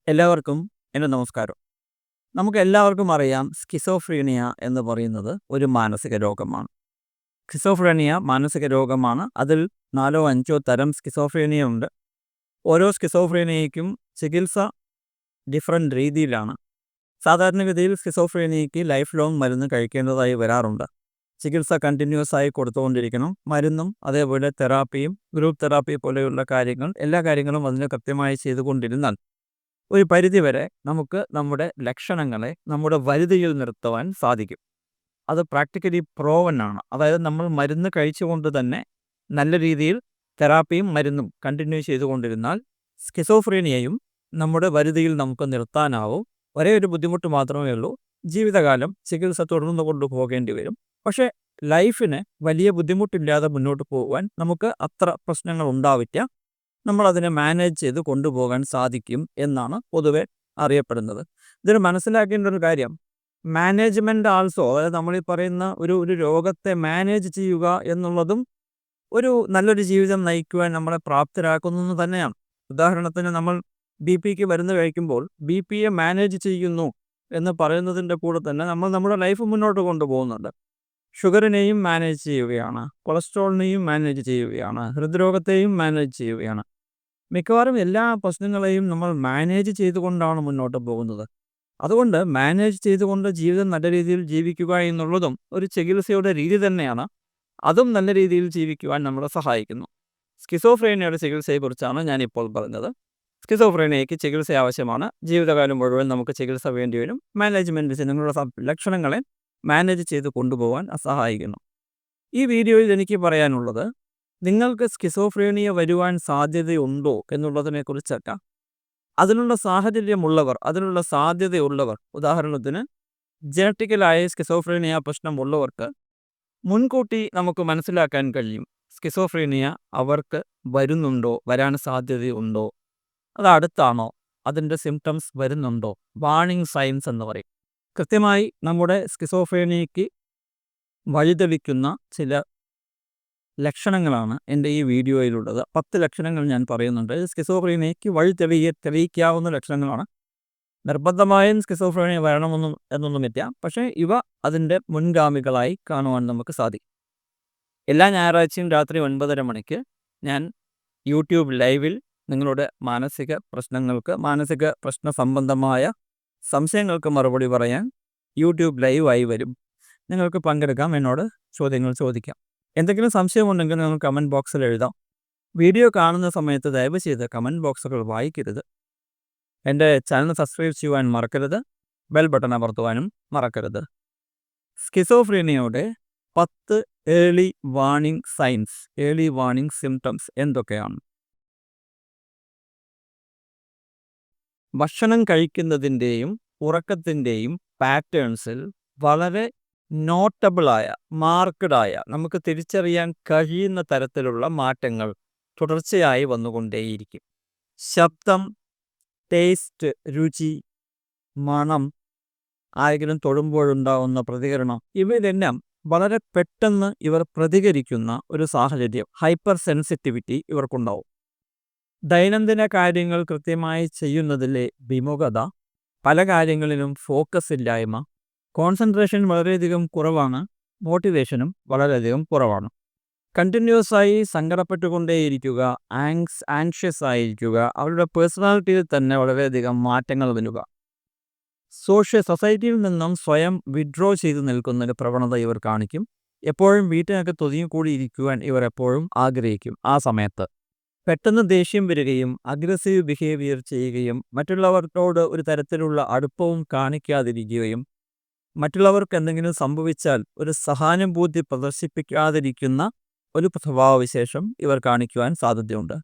എല്ലാവർക്കും എൻ്റെ നമസ്കാരം. നമുക്ക് എല്ലാവർക്കും അറിയാം, സ്കിസോഫ്രീനിയ എന്ന് പറയുന്നത് ഒരു മാനസിക രോഗമാണ്. സ്കിസോഫ്രീനിയ മാനസിക രോഗമാണ്. അതിൽ 4-5 തരം സ്കിസോഫ്രീനിയ ഉണ്ട്. ഓരോ സ്കിസോഫ്രീനിയയ്ക്കും ചികിത്സ ഡിഫറൻറ്റ് രീതിയിലാണ്. സാധാരണഗതിയിൽ സ്കിസോഫ്രീനിയയ്ക്ക് ലൈഫ് ലോങ് മരുന്ന് കഴിക്കേണ്ടതായി വരാറുണ്ട്. ചികിത്സ കണ്ടിന്യൂസ് ആയി കൊടുത്തുകൊണ്ടിരിക്കണം. മരുന്നും അതേപോലെ തെറാപ്പിയും ഗ്രൂപ്പ് തെറാപ്പി പോലെയുള്ള കാര്യങ്ങൾ, എല്ലാ കാര്യങ്ങളും അതിന് കൃത്യമായി ചെയ്തുകൊണ്ടിരുന്നാൽ ഒരു പരിധിവരെ നമുക്ക് നമ്മുടെ ലക്ഷണങ്ങളെ നമ്മുടെ വരുതിയിൽ നിർത്തുവാൻ സാധിക്കും. അത് പ്രാക്ടിക്കലി പ്രോവൻ ആണ്. അതായത് നമ്മൾ മരുന്ന് കഴിച്ചുകൊണ്ട് തന്നെ നല്ല രീതിയിൽ തെറാപ്പിയും മരുന്നും കണ്ടിന്യൂ ചെയ്തുകൊണ്ടിരുന്നാൽ സ്കിസോഫ്രീനിയയും നമ്മുടെ വരുതിയിൽ നമുക്ക് നിർത്താനാവും. ഒരേ ഒരു ബുദ്ധിമുട്ട് മാത്രമേ ഉള്ളൂ, ജീവിതകാലം ചികിത്സ തുടർന്നു കൊണ്ടുപോകേണ്ടി വരും. പക്ഷേ ലൈഫിന് വലിയ ബുദ്ധിമുട്ടില്ലാതെ മുന്നോട്ട് പോകുവാൻ നമുക്ക് അത്ര പ്രശ്നങ്ങൾ ഉണ്ടാവില്ല. നമ്മളതിനെ മാനേജ് ചെയ്ത് കൊണ്ടുപോകാൻ സാധിക്കും എന്നാണ് പൊതുവെ അറിയപ്പെടുന്നത്. ഇതിൽ മനസ്സിലാക്കേണ്ട ഒരു കാര്യം, മാനേജ്മെൻറ്റ് ആൾസോ, അതായത് നമ്മളീ പറയുന്ന ഒരു രോഗത്തെ മാനേജ് ചെയ്യുക എന്നുള്ളതും ഒരു നല്ലൊരു ജീവിതം നയിക്കുവാൻ നമ്മളെ പ്രാപ്തരാക്കുന്നു തന്നെയാണ്. ഉദാഹരണത്തിന്, നമ്മൾ BP മരുന്ന് കഴിക്കുമ്പോൾ BPയെ മാനേജ് ചെയ്യുന്നു എന്ന് പറയുന്നതിൻ്റെ കൂടെ തന്നെ നമ്മൾ നമ്മുടെ ലൈഫ് മുന്നോട്ട് കൊണ്ടുപോകുന്നുണ്ട്. ഷുഗറിനെയും മാനേജ് ചെയ്യുകയാണ്, കൊളസ്ട്രോളിനെയും മാനേജ് ചെയ്യുകയാണ്, ഹൃദ്രോഗത്തെയും മാനേജ് ചെയ്യുകയാണ്. മിക്കവാറും എല്ലാ പ്രശ്നങ്ങളെയും നമ്മൾ മാനേജ് ചെയ്തുകൊണ്ടാണ് മുന്നോട്ട് പോകുന്നത്. അതുകൊണ്ട് മാനേജ് ചെയ്തുകൊണ്ട് ജീവിതം നല്ല രീതിയിൽ ജീവിക്കുക എന്നുള്ളതും ഒരു ചികിത്സയുടെ രീതി തന്നെയാണ്. അതും നല്ല രീതിയിൽ ജീവിക്കുവാൻ നമ്മളെ സഹായിക്കുന്നു. സ്കിസോഫ്രീനിയയുടെ ചികിത്സയെക്കുറിച്ചാണ് ഞാനിപ്പോൾ പറഞ്ഞത്. സ്കിസോഫ്രീനിയയ്ക്ക് ചികിത്സ ആവശ്യമാണ്. ജീവിതകാലം മുഴുവൻ നമുക്ക് ചികിത്സ വേണ്ടി വരും. മാനേജ്മെൻറ്റ് നിങ്ങളുടെ ലക്ഷണങ്ങളെ മാനേജ് ചെയ്ത് കൊണ്ടുപോകാൻ സഹായിക്കുന്നു. ഈ വീഡിയോയിൽ എനിക്ക് പറയാനുള്ളത്, നിങ്ങൾക്ക് സ്കിസോഫ്രീനിയ വരുവാൻ സാധ്യതയുണ്ടോ എന്നുള്ളതിനെക്കുറിച്ചല്ല. അതിനുള്ള സാഹചര്യമുള്ളവർ, അതിനുള്ള സാധ്യതയുള്ളവർ, ഉദാഹരണത്തിന് ജനറ്റിക്കലായ സ്കിസോഫ്രീനിയ പ്രശ്നമുള്ളവർക്ക് മുൻകൂട്ടി നമുക്ക് മനസ്സിലാക്കാൻ കഴിയും സ്കിസോഫ്രീനിയ അവർക്ക് വരുന്നുണ്ടോ, വരാൻ സാധ്യതയുണ്ടോ, അത് അടുത്താണോ, അതിൻ്റെ സിംറ്റംസ് വരുന്നുണ്ടോ, വാർണിംഗ് സൈൻസ് എന്ന് പറയും. കൃത്യമായി നമ്മുടെ സ്കിസോഫ്രീനിയയ്ക്ക് വഴിതെളിക്കുന്ന ചില ലക്ഷണങ്ങളാണ് എൻ്റെ ഈ വീഡിയോയിലുള്ളത്. 10 ലക്ഷണങ്ങൾ ഞാൻ പറയുന്നുണ്ട്. സ്കിസോഫ്രീനിയയ്ക്ക് തെളിയിക്കാവുന്ന ലക്ഷണങ്ങളാണ്. നിർബന്ധമായും സ്കിസോഫ്രീനിയ എന്നൊന്നുമില്ല. പക്ഷേ ഇവ അതിൻ്റെ മുൻഗാമികളായി കാണുവാൻ നമുക്ക് സാധിക്കും. എല്ലാ ഞായറാഴ്ചയും രാത്രി 9:30 മണിക്ക് ഞാൻ യൂട്യൂബ് ലൈവിൽ നിങ്ങളുടെ മാനസിക പ്രശ്ന സംബന്ധമായ സംശയങ്ങൾക്ക് മറുപടി പറയാൻ യൂട്യൂബ് ലൈവായി വരും. നിങ്ങൾക്ക് പങ്കെടുക്കാം, എന്നോട് ചോദ്യങ്ങൾ ചോദിക്കാം. എന്തെങ്കിലും സംശയമുണ്ടെങ്കിൽ നിങ്ങൾ കമൻറ്റ് ബോക്സിൽ എഴുതാം. വീഡിയോ കാണുന്ന സമയത്ത് ദയവ് ചെയ്ത് കമൻറ്റ് ബോക്സുകൾ വായിക്കരുത്. എൻ്റെ ചാനൽ സബ്സ്ക്രൈബ് ചെയ്യുവാൻ മറക്കരുത്. ബെൽ ബട്ടൺ അമർത്തുവാനും മറക്കരുത്. സ്കിസോഫ്രീനിയയുടെ 10 ഏർലി വാർണിംഗ് സിംറ്റംസ് എന്തൊക്കെയാണ്? ഭക്ഷണം കഴിക്കുന്നതിൻ്റെയും ഉറക്കത്തിൻ്റെയും പാറ്റേൺസിൽ വളരെ നോട്ടബിളായ, മാർക്കഡായ, നമുക്ക് തിരിച്ചറിയാൻ കഴിയുന്ന തരത്തിലുള്ള മാറ്റങ്ങൾ തുടർച്ചയായി വന്നുകൊണ്ടേയിരിക്കും. ശബ്ദം, ടേസ്റ്റ്, രുചി, മണം, ആരെങ്കിലും തൊടുമ്പോഴുണ്ടാവുന്ന പ്രതികരണം, ഇവയിലെല്ലാം വളരെ പെട്ടെന്ന് ഇവർ പ്രതികരിക്കുന്ന ഒരു സാഹചര്യം, ഹൈപ്പർ സെൻസിറ്റിവിറ്റി ഇവർക്കുണ്ടാവും. ദൈനംദിന കാര്യങ്ങൾ കൃത്യമായി ചെയ്യുന്നതിലെ വിമുഖത, പല കാര്യങ്ങളിലും ഫോക്കസ് ഇല്ലായ്മ, കോൺസെൻട്രേഷൻ വളരെയധികം കുറവാണ്, മോട്ടിവേഷനും വളരെയധികം കുറവാണ്. കണ്ടിന്യൂസായി സങ്കടപ്പെട്ടുകൊണ്ടേയിരിക്കുക, ആൻഷ്യസ് ആയിരിക്കുക, അവരുടെ പേഴ്സണാലിറ്റിയിൽ തന്നെ വളരെയധികം മാറ്റങ്ങൾ വരിക, സൊസൈറ്റിയിൽ നിന്നും സ്വയം വിഡ്രോ ചെയ്ത് നിൽക്കുന്നൊരു പ്രവണത ഇവർ കാണിക്കും. എപ്പോഴും വീട്ടിനകത്ത് ഒതുങ്ങിക്കൂടിയിരിക്കുവാൻ ഇവർ എപ്പോഴും ആഗ്രഹിക്കും. ആ സമയത്ത് പെട്ടെന്ന് ദേഷ്യം വരികയും അഗ്രസീവ് ബിഹേവിയർ ചെയ്യുകയും മറ്റുള്ളവർക്കോട് ഒരു തരത്തിലുള്ള അടുപ്പവും കാണിക്കാതിരിക്കുകയും മറ്റുള്ളവർക്ക് എന്തെങ്കിലും സംഭവിച്ചാൽ ഒരു സഹാനുഭൂതി പ്രദർശിപ്പിക്കാതിരിക്കുന്ന ഒരു സ്വഭാവവിശേഷം ഇവർ കാണിക്കുവാൻ സാധ്യതയുണ്ട്.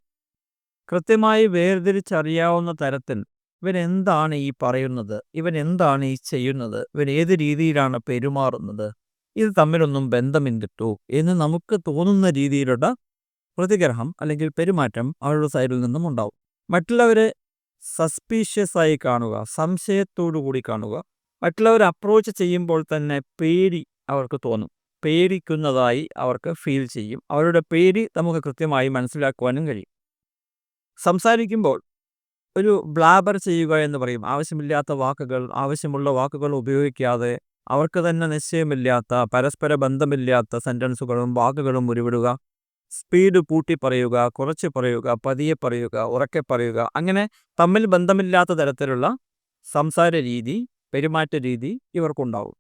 കൃത്യമായി വേർതിരിച്ചറിയാവുന്ന തരത്തിൽ ഇവൻ എന്താണ് ഈ പറയുന്നത്, ഇവൻ എന്താണ് ഈ ചെയ്യുന്നത്, ഇവൻ ഏത് രീതിയിലാണ് പെരുമാറുന്നത്, ഇത് തമ്മിലൊന്നും ബന്ധമില്ലട്ടോ എന്ന് നമുക്ക് തോന്നുന്ന രീതിയിലുള്ള പ്രതിഗ്രഹം അല്ലെങ്കിൽ പെരുമാറ്റം അവരുടെ സൈഡിൽ നിന്നും ഉണ്ടാവും. മറ്റുള്ളവരെ സസ്പീഷ്യസ് ആയി കാണുക, സംശയത്തോടു കൂടി കാണുക, മറ്റുള്ളവർ അപ്രോച്ച് ചെയ്യുമ്പോൾ തന്നെ പേടി അവർക്ക് തോന്നും. പേടിക്കുന്നതായി അവർക്ക് ഫീൽ ചെയ്യും. അവരുടെ പേടി നമുക്ക് കൃത്യമായി മനസ്സിലാക്കുവാനും കഴിയും. സംസാരിക്കുമ്പോൾ ഒരു ബ്ലാബർ ചെയ്യുക എന്ന് പറയും. ആവശ്യമില്ലാത്ത വാക്കുകൾ, ആവശ്യമുള്ള വാക്കുകൾ ഉപയോഗിക്കാതെ അവർക്ക് തന്നെ നിശ്ചയമില്ലാത്ത, പരസ്പര ബന്ധമില്ലാത്ത സെൻറ്റൻസുകളും വാക്കുകളും ഉരുവിടുക. സ്പീഡ് കൂട്ടി പറയുക, കുറച്ച് പറയുക, പതിയെ പറയുക, ഉറക്കെ പറയുക. അങ്ങനെ തമ്മിൽ ബന്ധമില്ലാത്ത തരത്തിലുള്ള സംസാര രീതി, പെരുമാറ്റ രീതി ഇവർക്കുണ്ടാവും.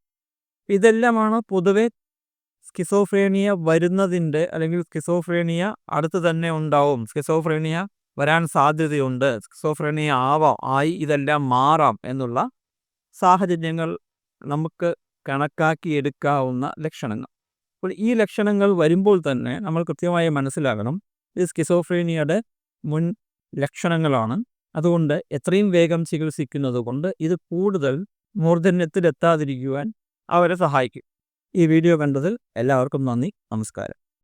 ഇതെല്ലാമാണ് പൊതുവെ സ്കിസോഫ്രീനിയ വരുന്നതിൻ്റെ, അല്ലെങ്കിൽ സ്കിസോഫ്രീനിയ അടുത്ത് തന്നെ ഉണ്ടാവും, സ്കിസോഫ്രീനിയ വരാൻ സാധ്യതയുണ്ട്, സ്കിസോഫ്രീനിയ ആയി ഇതെല്ലാം മാറാം എന്നുള്ള സാഹചര്യങ്ങൾ നമുക്ക് കണക്കാക്കിയെടുക്കാവുന്ന ലക്ഷണങ്ങൾ. അപ്പോൾ ഈ ലക്ഷണങ്ങൾ വരുമ്പോൾ തന്നെ നമ്മൾ കൃത്യമായി മനസ്സിലാക്കണം, ഇത് സ്കിസോഫ്രീനിയയുടെ മുൻ ലക്ഷണങ്ങളാണ്. അതുകൊണ്ട് എത്രയും വേഗം ചികിത്സിക്കുന്നത് കൊണ്ട് ഇത് കൂടുതൽ മൂർധന്യത്തിലെത്താതിരിക്കുവാൻ അവരെ സഹായിക്കും. ഈ വീഡിയോ കണ്ടതിൽ എല്ലാവർക്കും നന്ദി. നമസ്കാരം.